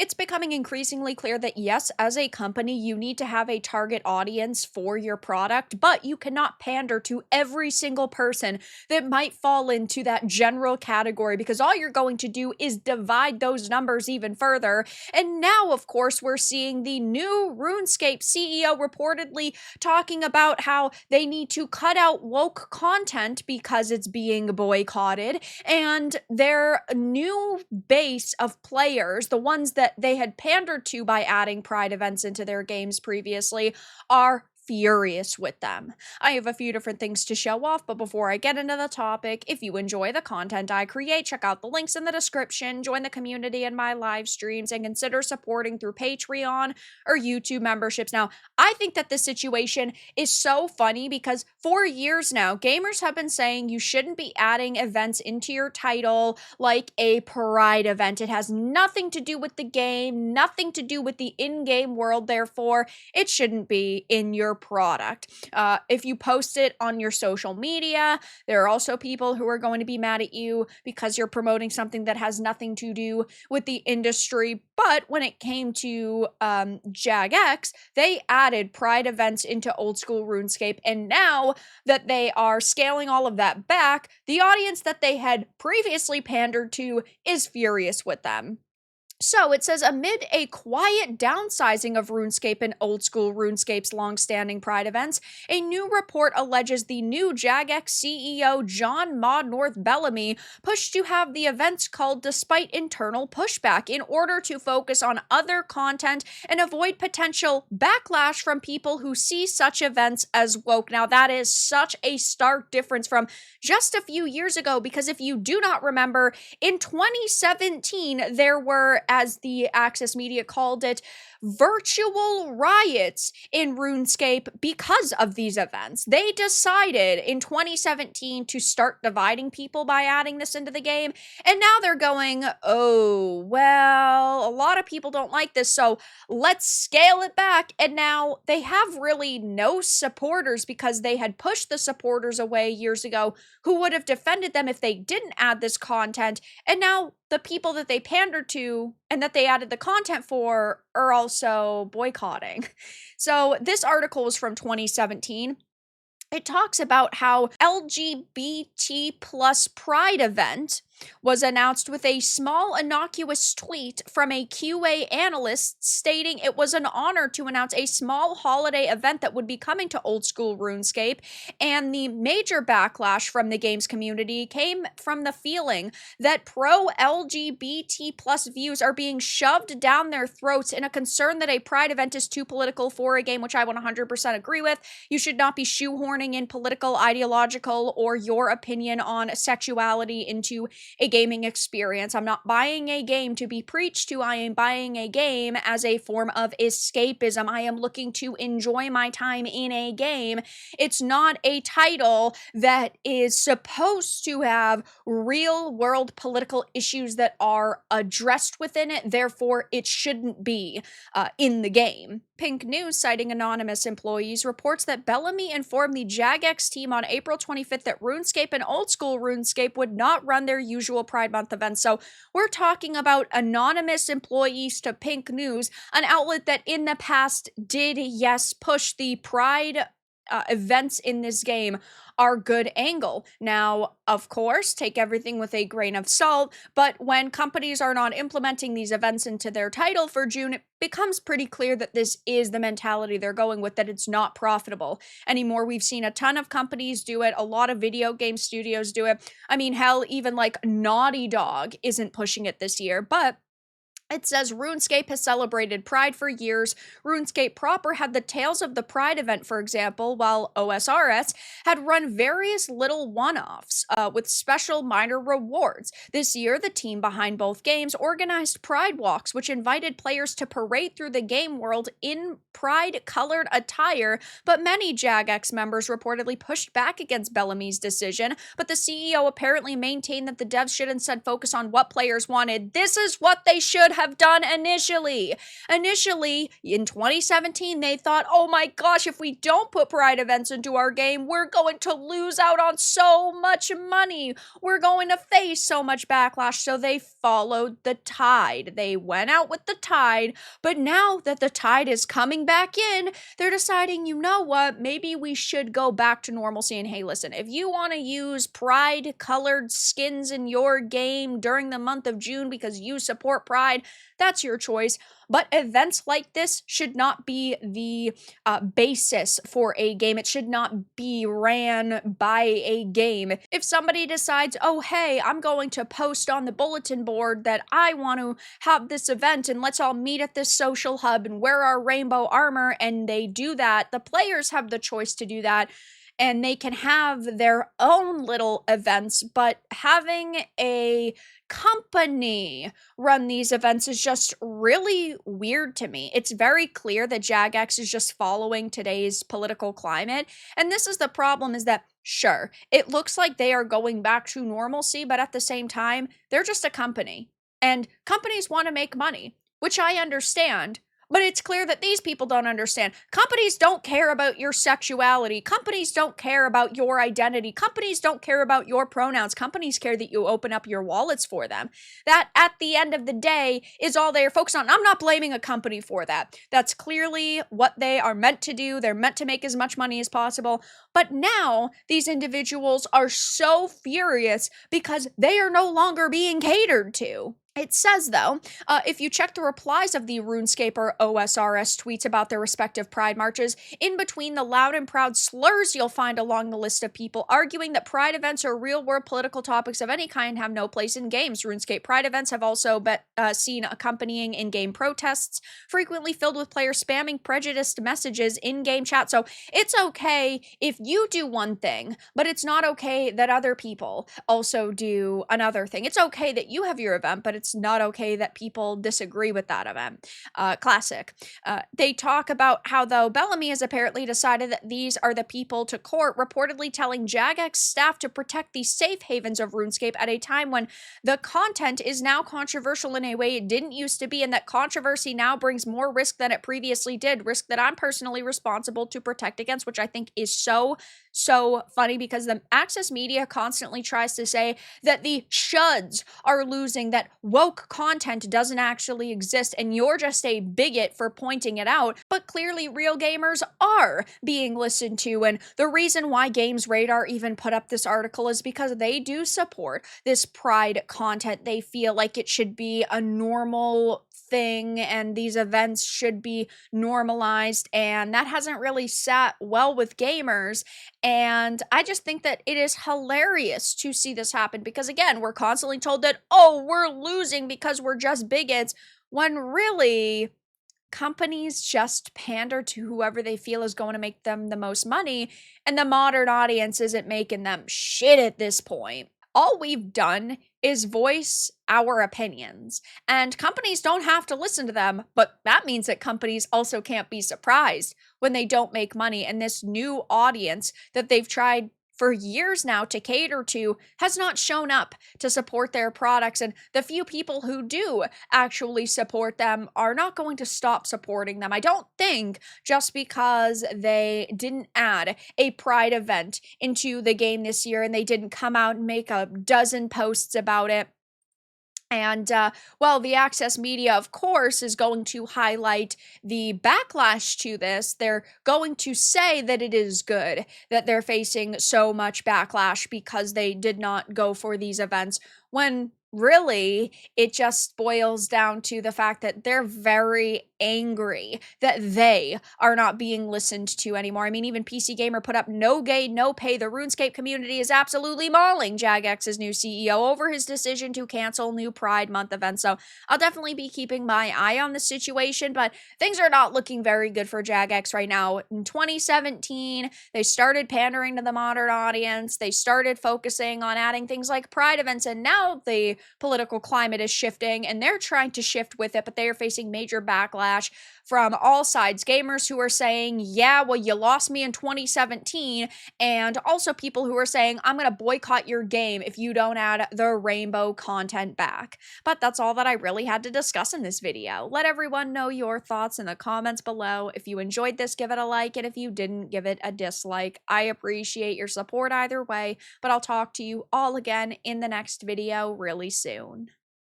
It's becoming increasingly clear that yes, as a company, you need to have a target audience for your product, but you cannot pander to every single person that might fall into that general category because all you're going to do is divide those numbers even further. And now, of course, we're seeing the new Runescape CEO reportedly talking about how they need to cut out woke content because it's being boycotted, and their new base of players, the ones that they had pandered to by adding Pride events into their games previously, are furious with them. I have a few different things to show off, but before I get into the topic, if you enjoy the content I create, check out the links in the description, join the community in my live streams, and consider supporting through Patreon or YouTube memberships. Now, I think that this situation is so funny because for years now, gamers have been saying you shouldn't be adding events into your title like a Pride event. It has nothing to do with the game, nothing to do with the in-game world, therefore, it shouldn't be in your product. If you post it on your social media, there are also people who are going to be mad at you because you're promoting something that has nothing to do with the industry. But when it came to JagX, they added Pride events into old school RuneScape, and now that they are scaling all of that back, the audience that they had previously pandered to is furious with them. So it says, amid a quiet downsizing of RuneScape and old school RuneScape's long-standing Pride events, a new report alleges the new Jagex CEO John Maud North Bellamy pushed to have the events culled despite internal pushback in order to focus on other content and avoid potential backlash from people who see such events as woke. Now, that is such a stark difference from just a few years ago, because if you do not remember, in 2017, there were, as the Access Media called it, virtual riots in RuneScape because of these events. They decided in 2017 to start dividing people by adding this into the game, and now they're going, oh, well, a lot of people don't like this, so let's scale it back. And now they have really no supporters because they had pushed the supporters away years ago who would have defended them if they didn't add this content, and now the people that they pandered to and that they added the content for are also boycotting. So this article is from 2017. It talks about how LGBT plus Pride event was announced with a small innocuous tweet from a QA analyst stating it was an honor to announce a small holiday event that would be coming to old school RuneScape, and the major backlash from the games community came from the feeling that pro-LGBT plus views are being shoved down their throats in a concern that a Pride event is too political for a game, which I 100% agree with. You should not be shoehorning in political, ideological, or your opinion on sexuality into a gaming experience. I'm not buying a game to be preached to. I am buying a game as a form of escapism. I am looking to enjoy my time in a game. It's not a title that is supposed to have real world political issues that are addressed within it. Therefore, it shouldn't be in the game. Pink News, citing anonymous employees, reports that Bellamy informed the Jagex team on April 25th that RuneScape and old school RuneScape would not run their usual Pride Month events. So we're talking about anonymous employees to Pink News, an outlet that in the past did, yes, push the Pride events in this game are good angle. Now, of course, take everything with a grain of salt, but when companies are not implementing these events into their title for June, it becomes pretty clear that this is the mentality they're going with, that it's not profitable anymore. We've seen a ton of companies do it. A lot of video game studios do it. I mean, hell, even like Naughty Dog isn't pushing it this year, but it says RuneScape has celebrated Pride for years. RuneScape proper had the Tales of the Pride event, for example, while OSRS had run various little one-offs with special minor rewards. This year, the team behind both games organized Pride Walks, which invited players to parade through the game world in Pride-colored attire, but many Jagex members reportedly pushed back against Bellamy's decision, but the CEO apparently maintained that the devs should instead focus on what players wanted. This is what they should have done initially. Initially, in 2017, they thought, oh my gosh, if we don't put Pride events into our game, we're going to lose out on so much money. We're going to face so much backlash. So they followed the tide. They went out with the tide, but now that the tide is coming back in, they're deciding, you know what, maybe we should go back to normalcy. And hey, listen, if you want to use Pride colored skins in your game during the month of June because you support Pride, that's your choice. But events like this should not be the basis for a game. It should not be ran by a game. If somebody decides, oh, hey, I'm going to post on the bulletin board that I want to have this event and let's all meet at this social hub and wear our rainbow armor, and they do that, the players have the choice to do that. And they can have their own little events, but having a company run these events is just really weird to me. It's very clear that Jagex is just following today's political climate. And this is the problem, is that sure, it looks like they are going back to normalcy, but at the same time, they're just a company. And companies want to make money, which I understand. But it's clear that these people don't understand. Companies don't care about your sexuality. Companies don't care about your identity. Companies don't care about your pronouns. Companies care that you open up your wallets for them. That, at the end of the day, is all they are focused on. I'm not blaming a company for that. That's clearly what they are meant to do. They're meant to make as much money as possible. But now, these individuals are so furious because they are no longer being catered to. It says, though, if you check the replies of the Runescape or OSRS tweets about their respective Pride marches, in between the loud and proud slurs you'll find along the list of people arguing that Pride events or real-world political topics of any kind have no place in games. Runescape Pride events have also seen accompanying in-game protests, frequently filled with players spamming prejudiced messages in-game chat. So it's okay if you do one thing, but it's not okay that other people also do another thing. It's okay that you have your event, but it's not okay that people disagree with that event. Classic. They talk about how, though, Bellamy has apparently decided that these are the people to court, reportedly telling Jagex staff to protect the safe havens of RuneScape at a time when the content is now controversial in a way it didn't used to be, and that controversy now brings more risk than it previously did, risk that I'm personally responsible to protect against, which I think is so funny, because the Access Media constantly tries to say that the shoulds are losing, that woke content doesn't actually exist, and you're just a bigot for pointing it out. But clearly real gamers are being listened to, and the reason why Games Radar even put up this article is because they do support this Pride content. They feel like it should be a normal thing and these events should be normalized, and that hasn't really sat well with gamers. And I just think that it is hilarious to see this happen, because again, we're constantly told that, oh, we're losing because we're just bigots, when really companies just pander to whoever they feel is going to make them the most money, and the modern audience isn't making them shit at this point. All we've done is voice our opinions, and companies don't have to listen to them, but that means that companies also can't be surprised when they don't make money, and this new audience that they've tried for years now to cater to has not shown up to support their products, and the few people who do actually support them are not going to stop supporting them. I don't think just because they didn't add a Pride event into the game this year and they didn't come out and make a dozen posts about it. And, well, the Access Media, of course, is going to highlight the backlash to this. They're going to say that it is good that they're facing so much backlash because they did not go for these events, when really it just boils down to the fact that they're very angry that they are not being listened to anymore. I mean, even PC Gamer put up no gay, no pay. The RuneScape community is absolutely mauling Jagex's new CEO over his decision to cancel new Pride Month events. So I'll definitely be keeping my eye on the situation, but things are not looking very good for Jagex right now. In 2017, they started pandering to the modern audience. They started focusing on adding things like Pride events, and now the political climate is shifting and they're trying to shift with it, but they are facing major backlash from all sides. Gamers who are saying, yeah, well, you lost me in 2017, and also people who are saying, I'm going to boycott your game if you don't add the rainbow content back. But that's all that I really had to discuss in this video. Let everyone know your thoughts in the comments below. If you enjoyed this, give it a like, and if you didn't, give it a dislike. I appreciate your support either way, but I'll talk to you all again in the next video really soon.